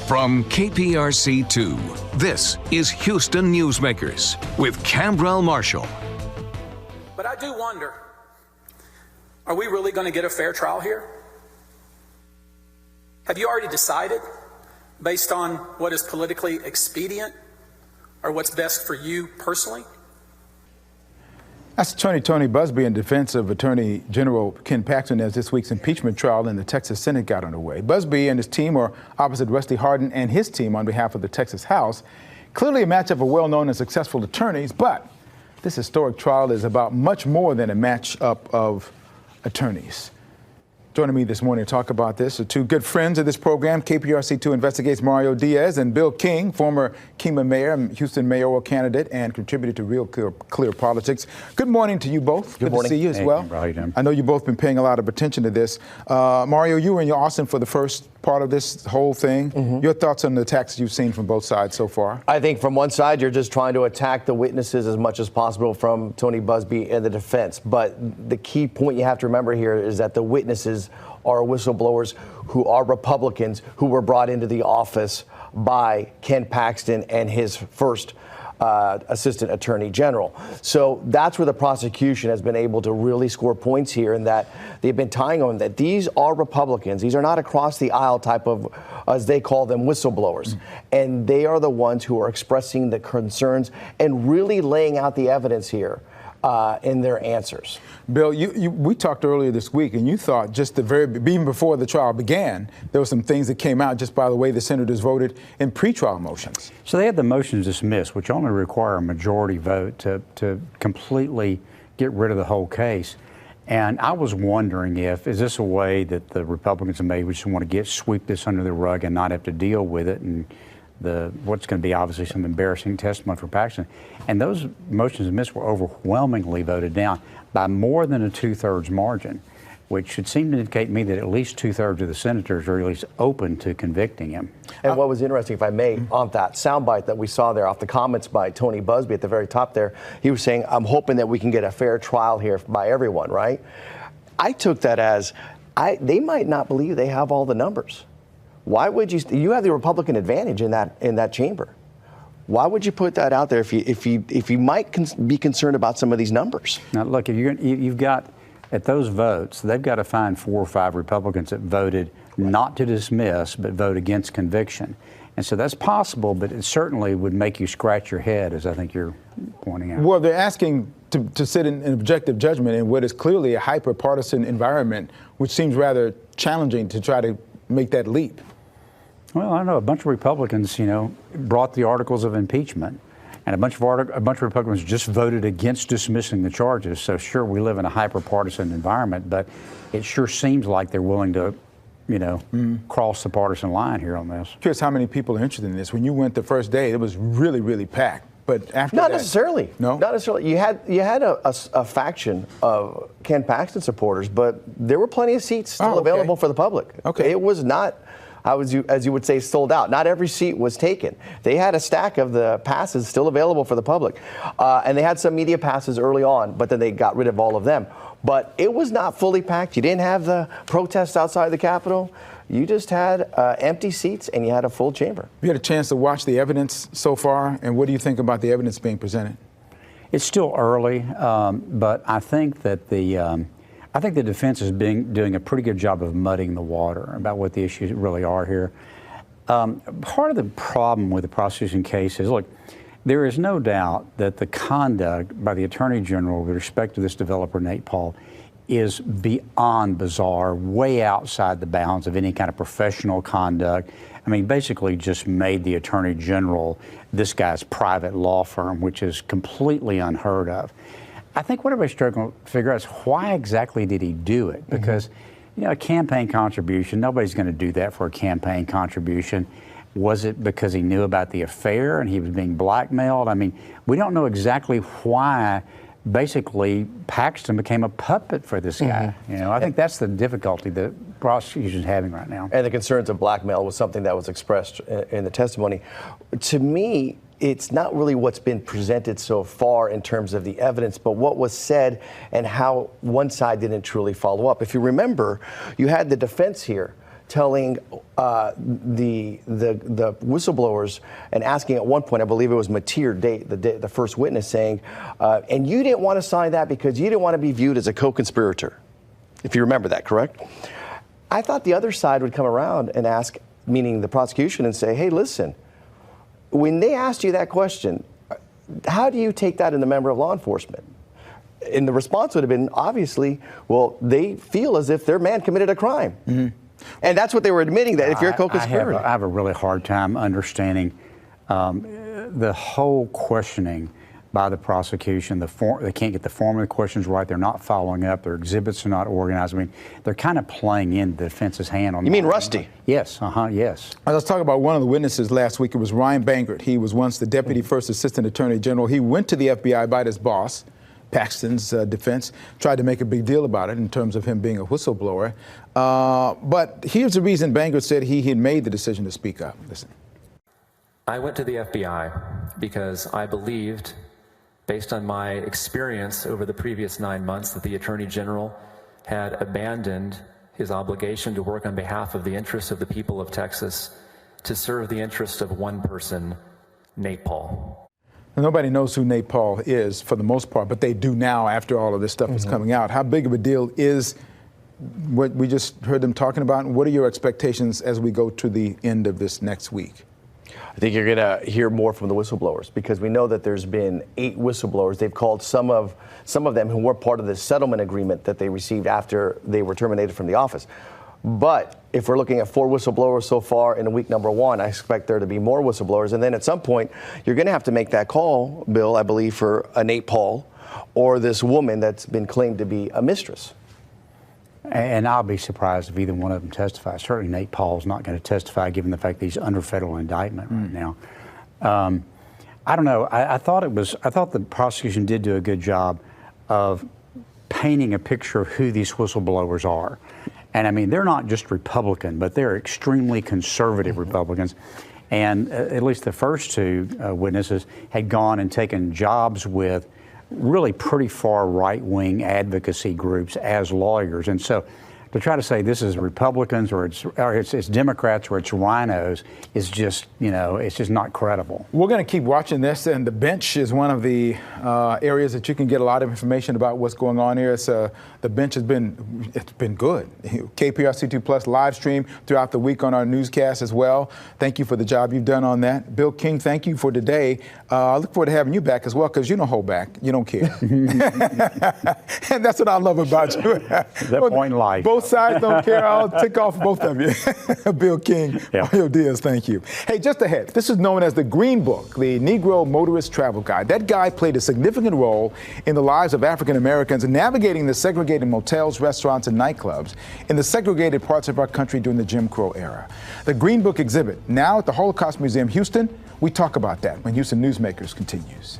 From KPRC2, this is Houston Newsmakers with Cambrell Marshall. But I do wonder, are we really going to get a fair trial here? Have you already decided based on what is politically expedient or what's best for you personally? That's Attorney Tony Buzbee in defense of Attorney General Ken Paxton as this week's impeachment trial in the Texas Senate got underway. Buzbee and his team are opposite Rusty Hardin and his team on behalf of the Texas House. Clearly a matchup of well-known and successful attorneys, but this historic trial is about much more than a matchup of attorneys. Joining me this morning to talk about this are two good friends of this program. KPRC2 investigates Mario Diaz and Bill King, former Kemah mayor, Houston mayoral candidate, and contributor to Real Clear Politics. Good morning to you both. Good morning. To see you as well. How you doing? I know you've both been paying a lot of attention to this. Mario, you were in Austin for the first part of this whole thing. Mm-hmm. Your thoughts on the attacks you've seen from both sides so far? I think from one side, you're just trying to attack the witnesses as much as possible from Tony Buzbee and the defense. But the key point you have to remember here is that the witnesses are whistleblowers who are Republicans who were brought into the office by Ken Paxton and his first assistant attorney general. So that's where the prosecution has been able to really score points here, in that they've been tying on that these are Republicans. These are not across the aisle type of, as they call them, whistleblowers. Mm-hmm. And they are the ones who are expressing the concerns and really laying out the evidence here in their answers. Bill, we talked earlier this week, and you thought just even before the trial began, there were some things that came out just by the way the senators voted in pretrial motions. So they had the motions dismissed, which only require a majority vote to completely get rid of the whole case. And I was wondering is this a way that the Republicans maybe just want to sweep this under the rug and not have to deal with it, and what's going to be obviously some embarrassing testimony for Paxton. And those motions dismissed were overwhelmingly voted down by more than a 2/3 margin, which should seem to indicate to me that at least 2/3 of the senators are at least open to convicting him. And what was interesting, if I may, on that soundbite that we saw there off the comments by Tony Buzbee at the very top there, he was saying, I'm hoping that we can get a fair trial here by everyone, right? I took that as they might not believe they have all the numbers. Why would you have the Republican advantage in that chamber? Why would you put that out there if you might be concerned about some of these numbers? Now, look, if you've got at those votes, they've got to find 4 or 5 Republicans that voted not to dismiss but vote against conviction. And so that's possible, but it certainly would make you scratch your head, as I think you're pointing out. Well, they're asking to sit in an objective judgment in what is clearly a hyper-partisan environment, which seems rather challenging to try to make that leap. Well, I know a bunch of Republicans, brought the articles of impeachment, and a bunch of Republicans just voted against dismissing the charges. So sure, we live in a hyper-partisan environment, but it sure seems like they're willing to, cross the partisan line here on this. Curious how many people are interested in this. When you went the first day, it was really, really packed. But after not that, necessarily. No, not necessarily. You had a faction of Ken Paxton supporters, but there were plenty of seats still available for the public. Okay, it was not, as you would say, sold out. Not every seat was taken. They had a stack of the passes still available for the public, and they had some media passes early on, but then they got rid of all of them. But it was not fully packed. You didn't have the protests outside the Capitol. You just had empty seats, and you had a full chamber. You had a chance to watch the evidence so far, and what do you think about the evidence being presented? It's still early, but I think that the defense is doing a pretty good job of muddying the water about what the issues really are here. Part of the problem with the prosecution case is, look, there is no doubt that the conduct by the Attorney General with respect to this developer, Nate Paul, is beyond bizarre, way outside the bounds of any kind of professional conduct. I mean, basically just made the Attorney General this guy's private law firm, which is completely unheard of. I think what everybody's struggling to figure out is why exactly did he do it? Because, a campaign contribution, nobody's going to do that for a campaign contribution. Was it because he knew about the affair and he was being blackmailed? I mean, we don't know exactly why basically Paxton became a puppet for this guy. I think that's the difficulty the prosecution is having right now. And the concerns of blackmail was something that was expressed in the testimony. To me, it's not really what's been presented so far in terms of the evidence, but what was said and how one side didn't truly follow up. If you remember, you had the defense here telling the whistleblowers and asking at one point, I believe it was Matir, the first witness, saying, and you didn't want to sign that because you didn't want to be viewed as a co-conspirator, if you remember that, correct? I thought the other side would come around and ask, meaning the prosecution, and say, hey, listen, when they asked you that question, how do you take that in the member of law enforcement? And the response would have been, obviously, well, they feel as if their man committed a crime. Mm-hmm. And that's what they were admitting, that if you're a co-conspirator. I have a really hard time understanding the whole questioning by the prosecution. They can't get the form of the questions right. They're not following up. Their exhibits are not organized. I mean, they're kind of playing in the defense's hand on. You mean Rusty? Yes. Yes. Let's talk about one of the witnesses last week. It was Ryan Bangert. He was once the Deputy First Assistant Attorney General. He went to the FBI by his boss, Paxton's defense, tried to make a big deal about it in terms of him being a whistleblower. But here's the reason Bangert said he had made the decision to speak up. Listen. I went to the FBI because I believed, based on my experience over the previous 9 months, that the Attorney General had abandoned his obligation to work on behalf of the interests of the people of Texas to serve the interests of one person, Nate Paul. Now, nobody knows who Nate Paul is for the most part, but they do now after all of this stuff is coming out. How big of a deal is what we just heard them talking about, and what are your expectations as we go to the end of this next week? I think you're going to hear more from the whistleblowers, because we know that there's been 8 whistleblowers. They've called some of them who were part of the settlement agreement that they received after they were terminated from the office. But if we're looking at 4 whistleblowers so far in week number 1, I expect there to be more whistleblowers. And then at some point, you're going to have to make that call, Bill, I believe, for a Nate Paul or this woman that's been claimed to be a mistress. And I'll be surprised if either one of them testifies. Certainly Nate Paul's not going to testify, given the fact that he's under federal indictment right now. I don't know. I thought the prosecution did do a good job of painting a picture of who these whistleblowers are. And I mean, they're not just Republican, but they're extremely conservative Republicans. And at least the first 2 witnesses had gone and taken jobs with really pretty far right-wing advocacy groups as lawyers. And so to try to say this is Republicans or it's Democrats or it's rhinos is just, it's just not credible. We're going to keep watching this, and the bench is one of the areas that you can get a lot of information about what's going on here. The bench has been good. KPRC2 Plus live stream throughout the week on our newscast as well. Thank you for the job you've done on that. Bill King, thank you for today. I look forward to having you back as well, because you don't hold back. You don't care. And that's what I love about you. That point in life. Both sides don't care. I'll tick off both of you. Bill King, Mario Diaz, thank you. Hey, just ahead, this is known as the Green Book, the Negro Motorist Travel Guide. That guide played a significant role in the lives of African Americans in navigating the segregated motels, restaurants, and nightclubs in the segregated parts of our country during the Jim Crow era. The Green Book exhibit, now at the Holocaust Museum, Houston. We talk about that when Houston Newsmakers continues.